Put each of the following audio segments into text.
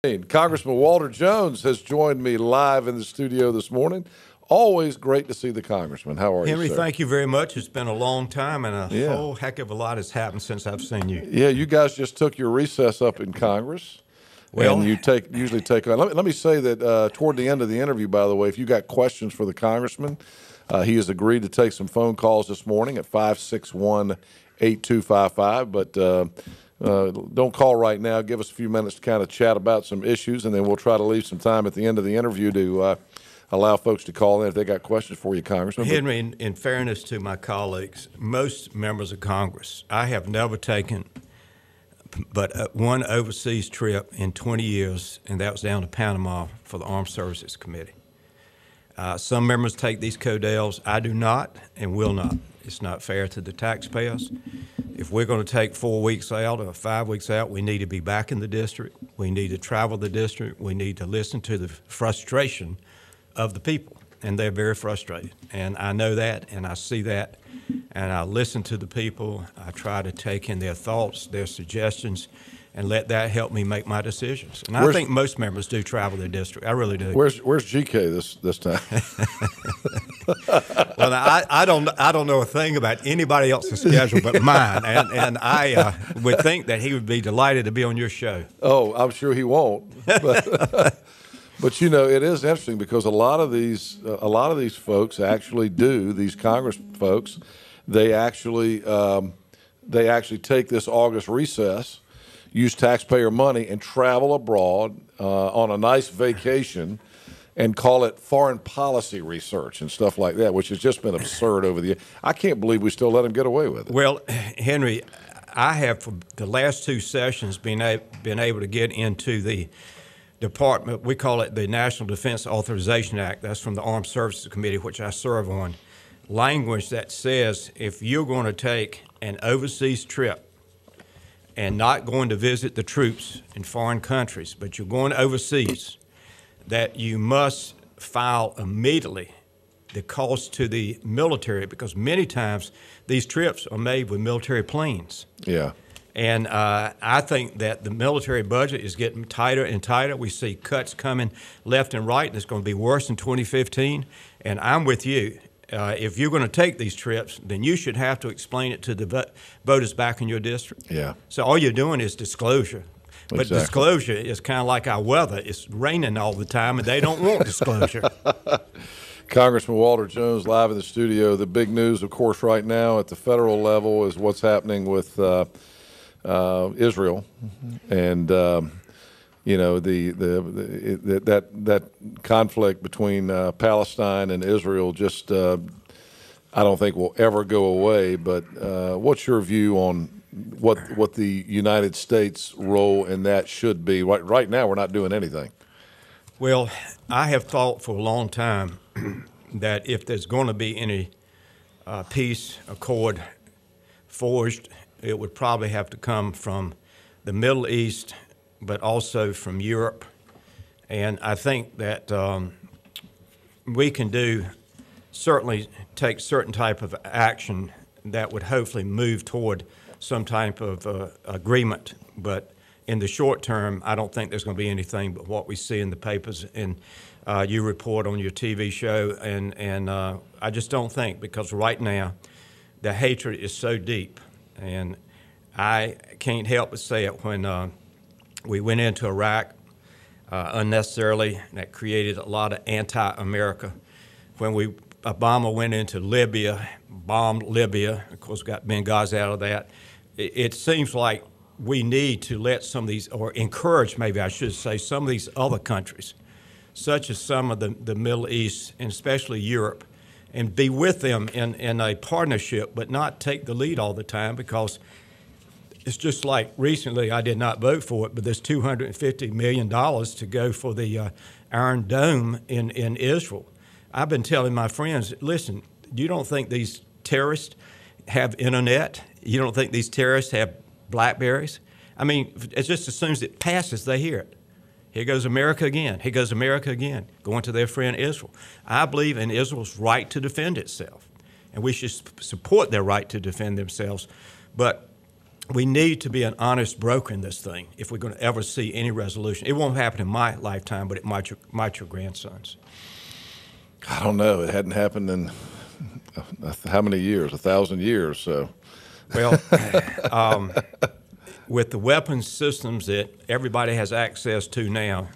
Congressman Walter Jones has joined me live in the studio this morning. Always great to see the Congressman. How are you, Henry, sir? thank you very much. It's been a long time, and a whole heck of a lot has happened since I've seen you. Yeah, you guys just took your recess up in Congress. Well, and you usually take on. Let me say that toward the end of the interview, by the way, if you got questions for the Congressman, he has agreed to take some phone calls this morning at 561-8255. But don't call right now. Give us a few minutes to kind of chat about some issues, and then we'll try to leave some time at the end of the interview to allow folks to call in if they got questions for you, Congressman. Henry, in fairness to my colleagues, most members of Congress, I have never taken but one overseas trip in 20 years, and that was down to Panama for the Armed Services Committee. Some members take these codels. I do not and will not. It's not fair to the taxpayers. If we're going to take 4 weeks out or 5 weeks out, we need to be back in the district. We need to travel the district. We need to listen to the frustration of the people, and they're very frustrated. And I know that, and I see that, and I listen to the people. I try to take in their thoughts, their suggestions, and let that help me make my decisions. And I think most members do travel their district. I really do. Where's GK this time? Well, I don't know a thing about anybody else's schedule but mine, and I would think that he would be delighted to be on your show. Oh, I'm sure he won't. But you know, it is interesting because a lot of these folks actually do. These Congress folks, they actually take this August recess, use taxpayer money, and travel abroad on a nice vacation, and call it foreign policy research and stuff like that, which has just been absurd over the years. I can't believe we still let them get away with it. Well, Henry, I have for the last two sessions been able to get into the department. We call it the National Defense Authorization Act. That's from the Armed Services Committee, which I serve on. Language that says if you're going to take an overseas trip and not going to visit the troops in foreign countries, but you're going overseas, that you must file immediately the cost to the military, because many times these trips are made with military planes. Yeah. And I think that the military budget is getting tighter and tighter. We see cuts coming left and right, and it's going to be worse in 2015. And I'm with you. If you're going to take these trips, then you should have to explain it to the voters back in your district. Yeah. So all you're doing is disclosure. But Exactly. Disclosure is kind of like our weather. It's raining all the time, and they don't want disclosure. Congressman Walter Jones live in the studio. The big news, of course, right now at the federal level is what's happening with Israel, and you know that conflict between Palestine and Israel just I don't think will ever go away. But what's your view on what the United States role in that should be? Right now, we're not doing anything. Well, I have thought for a long time that if there's going to be any peace accord forged, it would probably have to come from the Middle East, but also from Europe. And I think that we can certainly take certain type of action that would hopefully move toward some type of agreement. But in the short term, I don't think there's going to be anything but what we see in the papers and you report on your TV show. And I just don't think, because right now the hatred is so deep. And I can't help but say it, when we went into Iraq unnecessarily, that created a lot of anti-America. When Obama went into Libya, bombed Libya, of course got Benghazi out of that, it seems like we need to let some of these, or encourage maybe I should say, some of these other countries, such as some of the Middle East and especially Europe, and be with them in a partnership, but not take the lead all the time, because it's just like recently, I did not vote for it, but there's $250 million to go for the Iron Dome in Israel. I've been telling my friends, listen, you don't think these terrorists have internet? You don't think these terrorists have Blackberries? I mean, it's just as soon as it passes, they hear it. Here goes America again. Here goes America again, going to their friend Israel. I believe in Israel's right to defend itself, and we should support their right to defend themselves. But we need to be an honest broker in this thing if we're going to ever see any resolution. It won't happen in my lifetime, but it might your grandson's. I don't know. It hadn't happened in how many years? 1,000 years. So, well, with the weapons systems that everybody has access to now,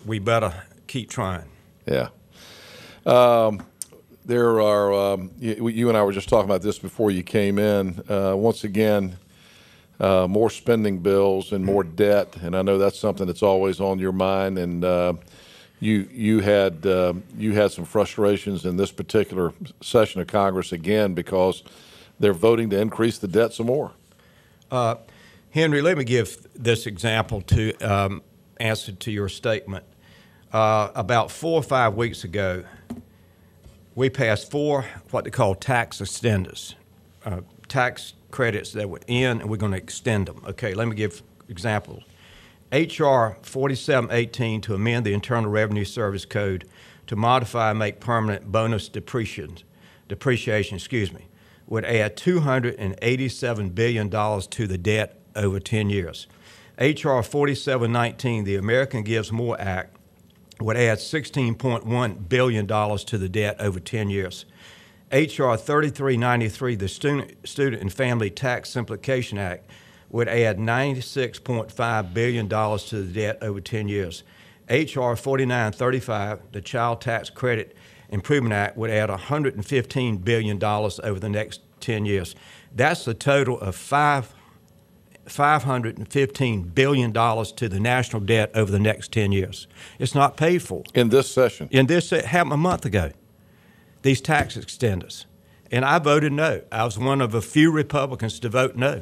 we better keep trying. Yeah. There are, you and I were just talking about this before you came in. Once again, more spending bills and more debt, and I know that's something that's always on your mind. And you had some frustrations in this particular session of Congress again because they're voting to increase the debt some more. Henry, let me give this example to answer to your statement. About 4 or 5 weeks ago, we passed 4 what they call tax extenders, tax credits that were in, and we're going to extend them. Okay, let me give examples. H.R. 4718 to amend the Internal Revenue Service Code to modify and make permanent bonus depreciation, would add $287 billion to the debt over 10 years. H.R. 4719, the American Gives More Act, would add $16.1 billion to the debt over 10 years. H.R. 3393, the Student and Family Tax Simplification Act, would add $96.5 billion to the debt over 10 years. H.R. 4935, the Child Tax Credit Improvement Act, would add $115 billion over the next 10 years. That's a total of $515 billion to the national debt over the next 10 years. It's not paid for. In this session? It happened a month ago, these tax extenders. And I voted no. I was one of a few Republicans to vote no,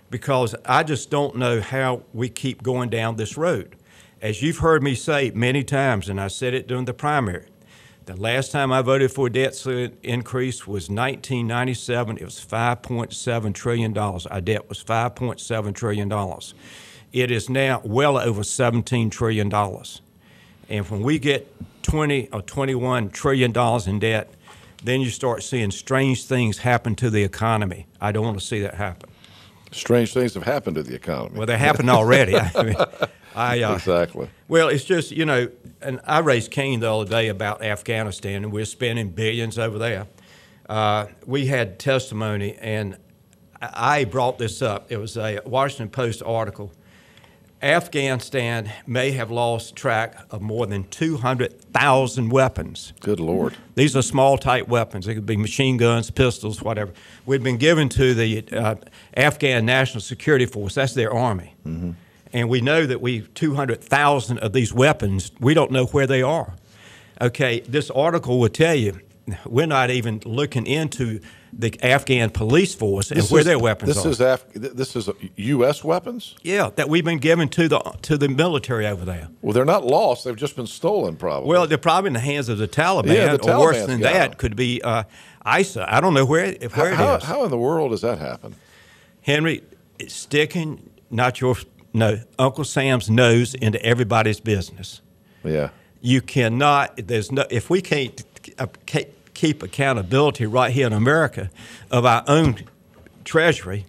because I just don't know how we keep going down this road. As you've heard me say many times, and I said it during the primary, the last time I voted for a debt increase was 1997. It was $5.7 trillion. Our debt was $5.7 trillion. It is now well over $17 trillion. And when we get $20 or $21 trillion in debt, then you start seeing strange things happen to the economy. I don't want to see that happen. Strange things have happened to the economy. Well, they happened already. Exactly. Well, it's just, and I raised Cain the other day about Afghanistan, and we're spending billions over there. We had testimony, and I brought this up. It was a Washington Post article. Afghanistan may have lost track of more than 200,000 weapons. Good Lord. These are small-type weapons. They could be machine guns, pistols, whatever. We've been given to the Afghan National Security Force. That's their army. Mm-hmm. And we know that 200,000 of these weapons, we don't know where they are. Okay, this article will tell you we're not even looking into the Afghan police force and where their weapons are. This is U.S. weapons? Yeah, that we've been given to the military over there. Well, they're not lost. They've just been stolen, probably. Well, they're probably in the hands of the Taliban, yeah, the or worse than that, could be ISA. I don't know where it is. How in the world does that happen? Henry, it's sticking Uncle Sam's nose into everybody's business. Yeah. You cannot, if we can't keep accountability right here in America of our own treasury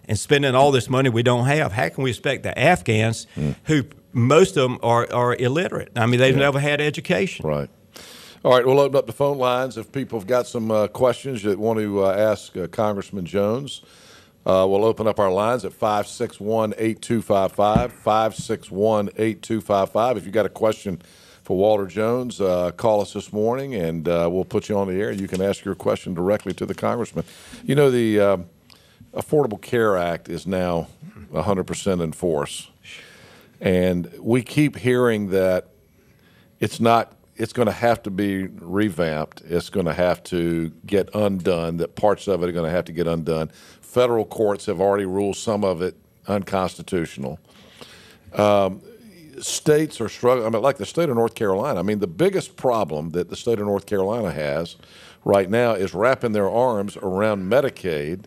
and spending all this money we don't have, how can we expect the Afghans, who most of them are illiterate? I mean, they've never had education. Right. All right, we'll open up the phone lines. If people have got some questions that want to ask Congressman Jones, we'll open up our lines at 561-8255, 561-8255. If you've got a question for Walter Jones, call us this morning, and we'll put you on the air. You can ask your question directly to the Congressman. You know, the Affordable Care Act is now 100% in force, and we keep hearing that it's going to have to be revamped. It's going to have to get undone, that parts of it are going to have to get undone. Federal courts have already ruled some of it unconstitutional. States are struggling. I mean, like the state of North Carolina. I mean, the biggest problem that the state of North Carolina has right now is wrapping their arms around Medicaid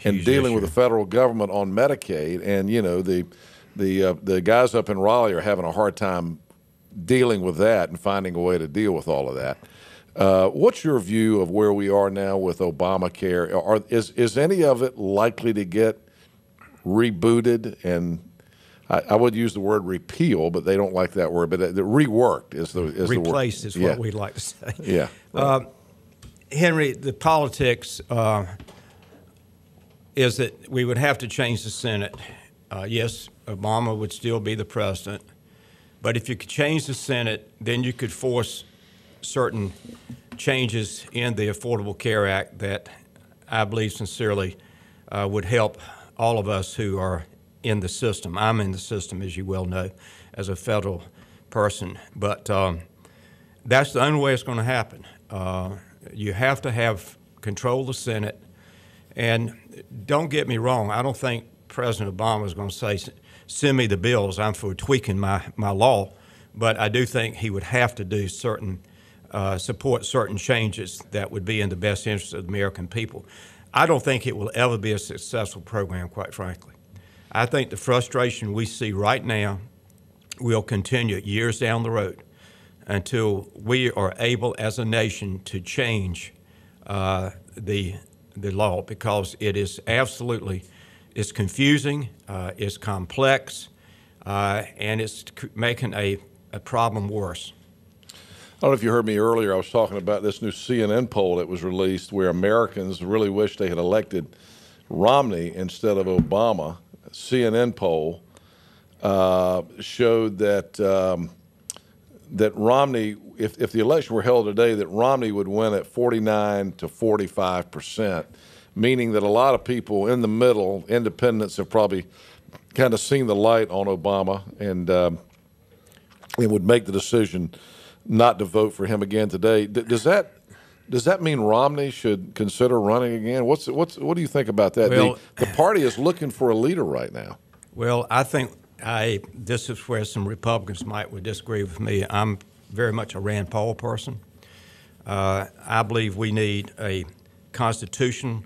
and dealing with the federal government on Medicaid. And, you know, the guys up in Raleigh are having a hard time dealing with that and finding a way to deal with all of that. What's your view of where we are now with Obamacare? Is any of it likely to get rebooted? And I would use the word repeal, but they don't like that word. But the reworked is the replaced word. is what we like to say. Yeah. Right. Henry, the politics is that we would have to change the Senate. Yes, Obama would still be the president, but if you could change the Senate, then you could force certain changes in the Affordable Care Act that I believe sincerely would help all of us who are in the system. I'm in the system, as you well know, as a federal person, but that's the only way it's going to happen. You have to have control of the Senate, and don't get me wrong, I don't think President Obama is going to say, send me the bills, I'm for tweaking my law, but I do think he would have to do support certain changes that would be in the best interest of the American people. I don't think it will ever be a successful program, quite frankly. I think the frustration we see right now will continue years down the road until we are able as a nation to change the law, because it is absolutely, it's confusing, it's complex, and it's making a problem worse. I don't know if you heard me earlier. I was talking about this new CNN poll that was released where Americans really wish they had elected Romney instead of Obama. A CNN poll showed that that Romney, if the election were held today, that Romney would win at 49 to 45%, meaning that a lot of people in the middle, independents, have probably kind of seen the light on Obama and would make the decision not to vote for him again today. Does that mean Romney should consider running again? What do you think about that? Well, the party is looking for a leader right now. Well, I think this is where some Republicans would disagree with me. I'm very much a Rand Paul person. I believe we need a constitutional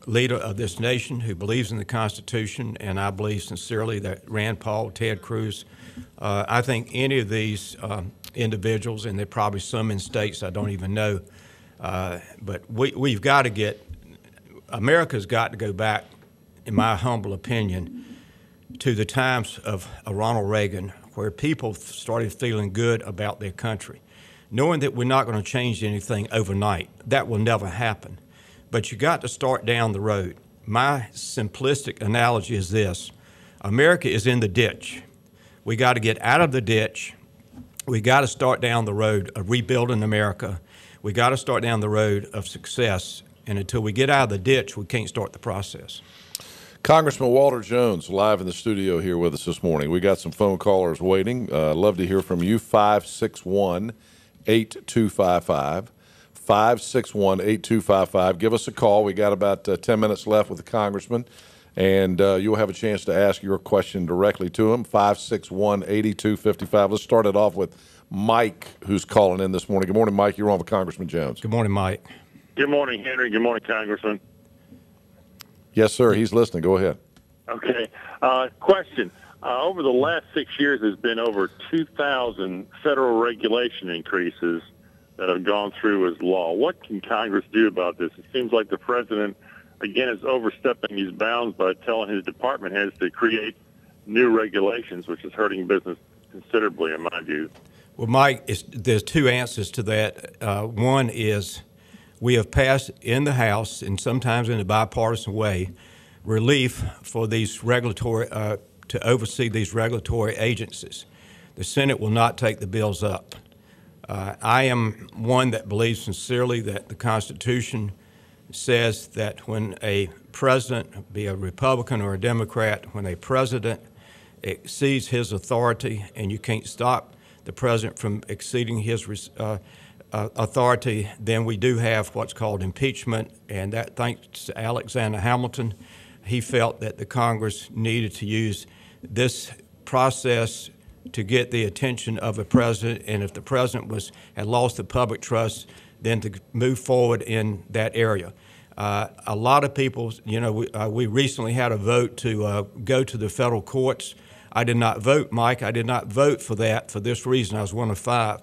leader of this nation who believes in the Constitution, and I believe sincerely that Rand Paul, Ted Cruz, I think any of these individuals, and there are probably some in states I don't even know, but we've got to America's got to go back, in my humble opinion, to the times of Ronald Reagan, where people started feeling good about their country, knowing that we're not going to change anything overnight. That will never happen. But you got to start down the road. My simplistic analogy is this: America is in the ditch. We got to get out of the ditch. We got to start down the road of rebuilding America. We got to start down the road of success. And until we get out of the ditch, we can't start the process. Congressman Walter Jones, live in the studio here with us this morning. We got some phone callers waiting. Love to hear from you. 561-8255. 561-8255. Give us a call. We got about 10 minutes left with the Congressman, and you'll have a chance to ask your question directly to him. 561-8255. Let's start it off with Mike, who's calling in this morning. Good morning, Mike. You're on with Congressman Jones. Good morning, Mike. Good morning, Henry. Good morning, Congressman. Yes, sir. He's listening. Go ahead. Okay. Question. Over the last 6 years, there's been over 2,000 federal regulation increases that have gone through as law. What can Congress do about this? It seems like the president, again, is overstepping his bounds by telling his department heads to create new regulations, which is hurting business considerably, in my view. Well, Mike, there's two answers to that. One is we have passed in the House, and sometimes in a bipartisan way, relief for these regulatory, to oversee these regulatory agencies. The Senate will not take the bills up. I am one that believes sincerely that the Constitution says that when a president, be a Republican or a Democrat, when a president exceeds his authority, and you can't stop the president from exceeding his authority, then we do have what's called impeachment, and that thanks to Alexander Hamilton, he felt that the Congress needed to use this process to get the attention of the president, and if the president had lost the public trust, then to move forward in that area. A lot of people, we recently had a vote to go to the federal courts. I did not vote, Mike. I did not vote for that for this reason. I was one of five.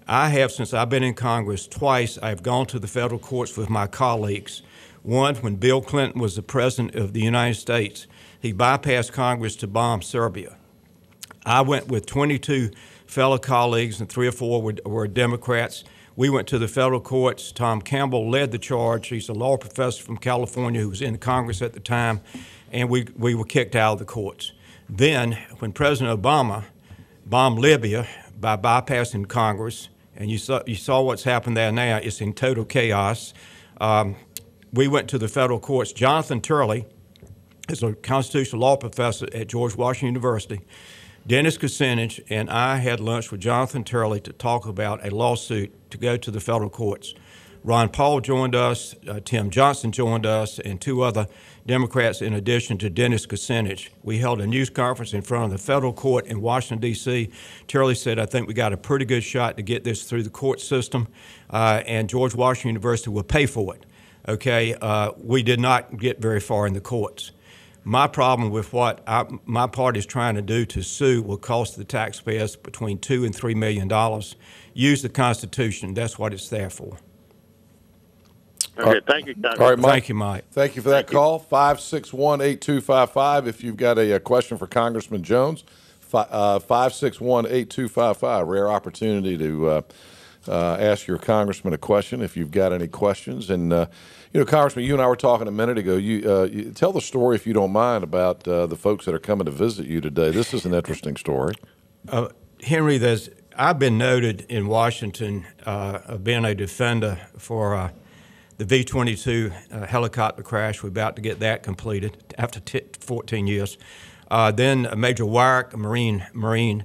I have, since I've been in Congress, twice I've gone to the federal courts with my colleagues. One, when Bill Clinton was the President of the United States, he bypassed Congress to bomb Serbia. I went with 22 fellow colleagues, and 3 or 4 were Democrats. We went to the federal courts. Tom Campbell led the charge. He's a law professor from California who was in Congress at the time, and we were kicked out of the courts. Then, when President Obama bombed Libya by bypassing Congress, and you saw what's happened there now, it's in total chaos. We went to the federal courts. Jonathan Turley is a constitutional law professor at George Washington University. Dennis Kucinich and I had lunch with Jonathan Turley to talk about a lawsuit to go to the federal courts. Ron Paul joined us, Tim Johnson joined us, and 2 other Democrats in addition to Dennis Kucinich. We held a news conference in front of the federal court in Washington, D.C. Turley said, I think we got a pretty good shot to get this through the court system, and George Washington University will pay for it. Okay, we did not get very far in the courts. My problem with what my party is trying to do to sue will cost the taxpayers between $2 and $3 million. Use the Constitution. That's what it's there for. Okay, thank you, Congressman. All right, Mike. Thank you, Mike. Thank you for that call. 561-8255 if you've got a question for Congressman Jones. 561-8255. Rare opportunity to ask your congressman a question if you've got any questions. And Congressman, you and I were talking a minute ago. You tell the story, if you don't mind, about the folks that are coming to visit you today. This is an interesting story. Henry, I've been noted in Washington of being a defender for the V-22 helicopter crash. We're about to get that completed after 14 years. Then Major Wyrick, a Marine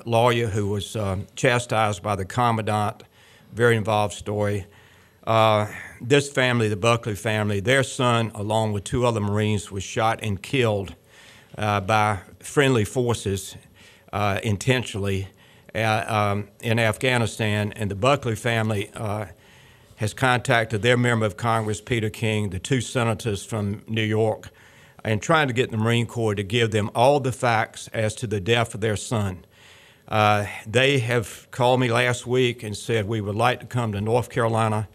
lawyer who was chastised by the commandant. Very involved story. This family, the Buckley family, their son, along with 2 other Marines, was shot and killed by friendly forces intentionally in Afghanistan. And the Buckley family has contacted their member of Congress, Peter King, the 2 senators from New York, and trying to get the Marine Corps to give them all the facts as to the death of their son. They have called me last week and said, we would like to come to North Carolina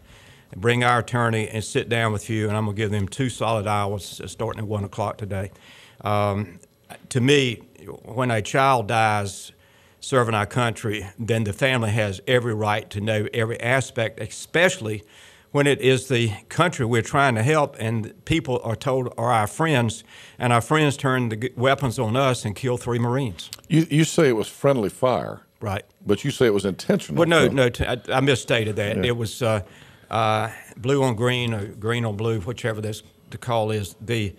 and bring our attorney and sit down with you, and I'm going to give them 2 solid hours starting at 1 o'clock today. To me, when a child dies serving our country, then the family has every right to know every aspect, especially when it is the country we're trying to help and people are told are our friends, and our friends turn the weapons on us and kill 3 Marines. You say it was friendly fire. Right. But you say it was intentional. Well, no, I misstated that. Yeah. It was blue on green or green on blue, whichever the call is. The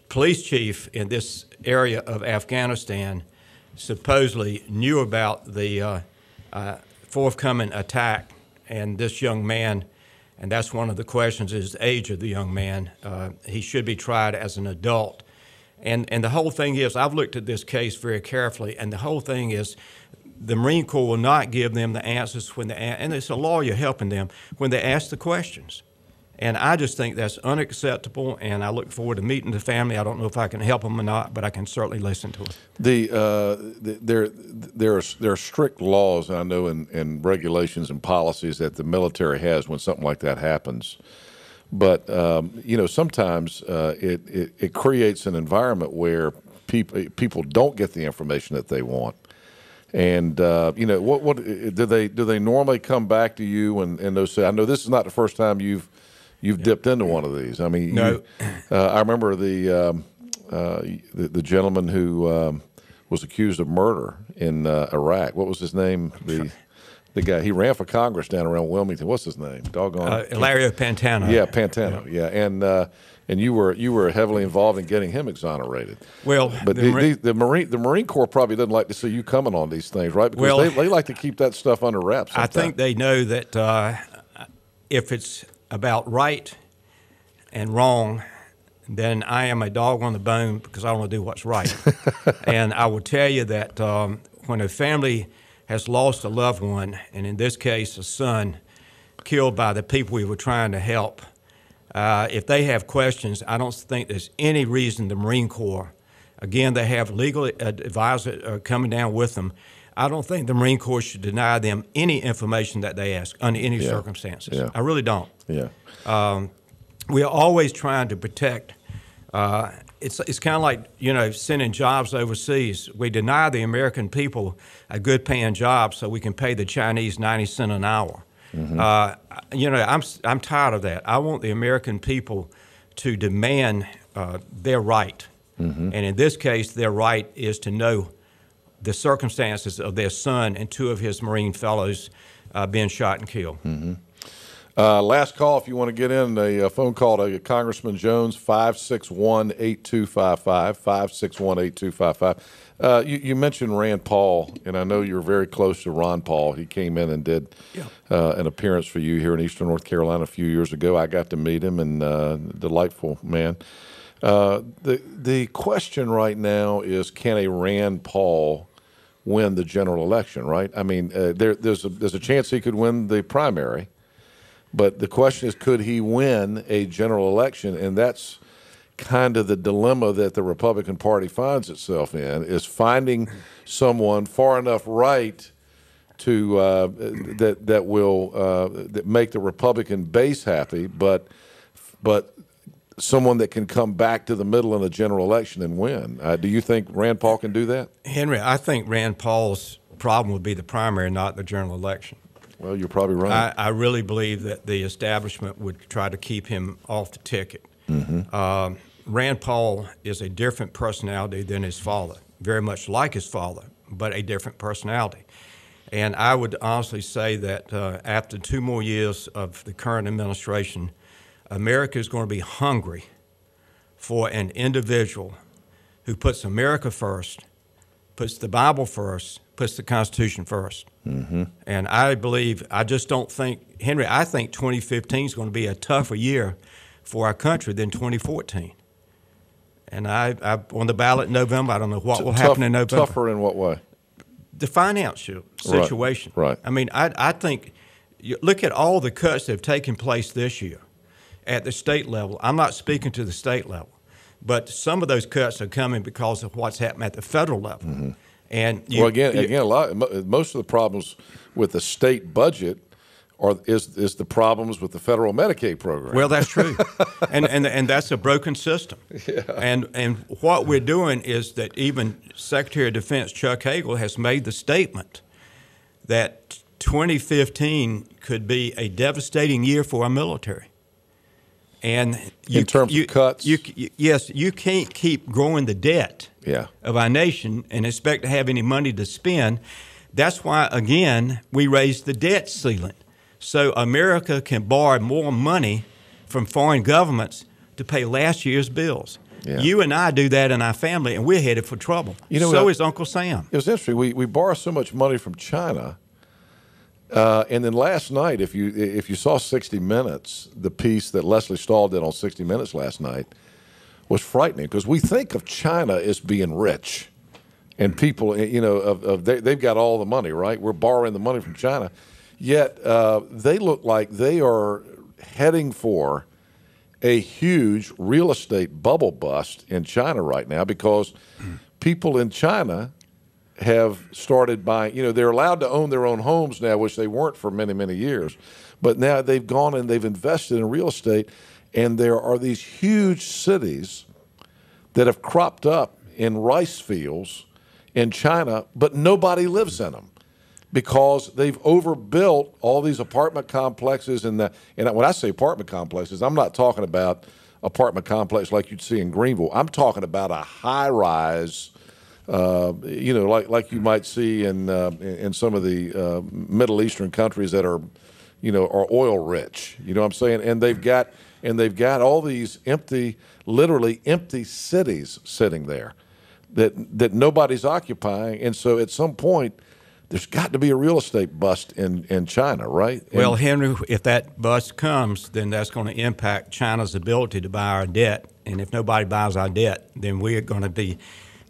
police chief in this area of Afghanistan supposedly knew about the forthcoming attack, and this young man, and that's one of the questions, is the age of the young man. He should be tried as an adult. And the whole thing is, I've looked at this case very carefully, and the whole thing is the Marine Corps will not give them the answers when and it's a lawyer helping them when they ask the questions. And I just think that's unacceptable, and I look forward to meeting the family. I don't know if I can help them or not, but I can certainly listen to them. There are strict laws, I know, and regulations and policies that the military has when something like that happens. But sometimes it creates an environment where people don't get the information that they want. And what do they normally come back to you and they'll say, I know this is not the first time you've dipped into one of these. I mean, no. I remember the gentleman who was accused of murder in Iraq. What was his name? The guy, he ran for Congress down around Wilmington. What's his name? Doggone. Ilario Pantano. Yeah, Pantano. Yeah. And you were heavily involved in getting him exonerated. Well, but the Marine Corps probably doesn't like to see you coming on these things, right? Because they like to keep that stuff under wraps sometimes. I think they know that if it's about right and wrong, then I am a dog on the bone because I want to do what's right. And I will tell you that when a family has lost a loved one, and in this case a son, killed by the people we were trying to help, if they have questions, I don't think there's any reason the Marine Corps, again, they have legal advisors coming down with them. I don't think the Marine Corps should deny them any information that they ask under any circumstances. Yeah. I really don't. Yeah. We are always trying to protect. It's kind of like, sending jobs overseas. We deny the American people a good paying job so we can pay the Chinese 90 cents an hour. I'm tired of that. I want the American people to demand their right. And in this case, their right is to know the circumstances of their son and two of his Marine fellows being shot and killed. Last call, if you want to get in, a phone call to Congressman Jones, 561-8255, 561-8255. You mentioned Rand Paul, and I know you're very close to Ron Paul. He came in and did an appearance for you here in Eastern North Carolina a few years ago. I got to meet him, and delightful man. The question right now is, can a Rand Paul win the general election, right? I mean, there's a chance he could win the primary. But the question is, could he win a general election? And that's kind of the dilemma that the Republican Party finds itself in, is finding someone far enough right to that will that make the Republican base happy, but someone that can come back to the middle in a general election and win. Do you think Rand Paul can do that? Henry, I think Rand Paul's problem would be the primary, not the general election. Well, you're probably right. I really believe that the establishment would try to keep him off the ticket. Rand Paul is a different personality than his father, very much like his father, but a different personality. And I would honestly say that after 2 more years of the current administration, America is going to be hungry for an individual who puts America first, puts the Bible first, puts the Constitution first. And I just don't think, Henry, I think 2015 is going to be a tougher year for our country than 2014. And I on the ballot in November, I don't know what will happen in November. Tougher in what way? The financial situation. Right. I mean, I think, look at all the cuts that have taken place this year at the state level. I'm not speaking to the state level, but some of those cuts are coming because of what's happened at the federal level. And most of the problems with the state budget is the problems with the federal Medicaid program. Well, that's true, and that's a broken system. And what we're doing is that even Secretary of Defense Chuck Hagel has made the statement that 2015 could be a devastating year for our military. And in terms of cuts? Yes, you can't keep growing the debt of our nation and expect to have any money to spend. That's why, again, we raised the debt ceiling. So America can borrow more money from foreign governments to pay last year's bills. You and I do that in our family, and we're headed for trouble. So is Uncle Sam. It was interesting. We borrow so much money from China. And then last night, if you saw 60 Minutes, the piece that Leslie Stahl did on 60 Minutes last night was frightening, because we think of China as being rich, and people, they've got all the money, right? We're borrowing the money from China, yet they look like they are heading for a huge real estate bubble bust in China right now, because people in China have started buying, they're allowed to own their own homes now, which they weren't for many, many years. But now they've gone and they've invested in real estate, and there are these huge cities that have cropped up in rice fields in China, but nobody lives in them because they've overbuilt all these apartment complexes. And when I say apartment complexes, I'm not talking about apartment complex like you'd see in Greenville. I'm talking about a high-rise, like you might see in some of the Middle Eastern countries that are oil rich. You know what I'm saying? And they've got all these literally empty cities sitting there that nobody's occupying. And so at some point, there's got to be a real estate bust in China, right? Well, Henry, if that bust comes, then that's going to impact China's ability to buy our debt. And if nobody buys our debt, then we're going to be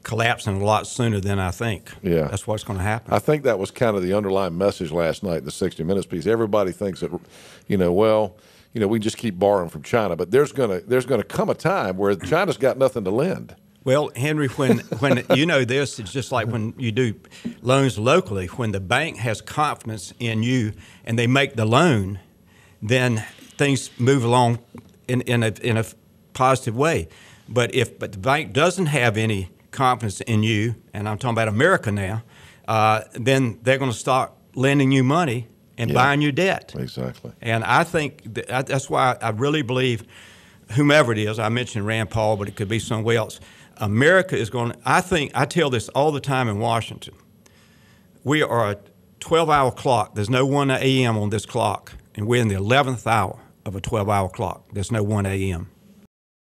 collapsing a lot sooner than I think. Yeah. That's what's going to happen. I think that was kind of the underlying message last night in the 60 Minutes piece. Everybody thinks that, we just keep borrowing from China, but there's going to come a time where China's got nothing to lend. Well, Henry, when you know this, it's just like when you do loans locally. When the bank has confidence in you and they make the loan, then things move along in a positive way. But the bank doesn't have any confidence in you, and I'm talking about America now, then they're going to start lending you money and buying you debt. Exactly. And I think that's why I really believe, whomever it is, I mentioned Rand Paul, but it could be somewhere else. America is going to, I tell this all the time in Washington. We are a 12-hour clock. There's no 1 a.m. on this clock, and we're in the 11th hour of a 12-hour clock. There's no 1 a.m.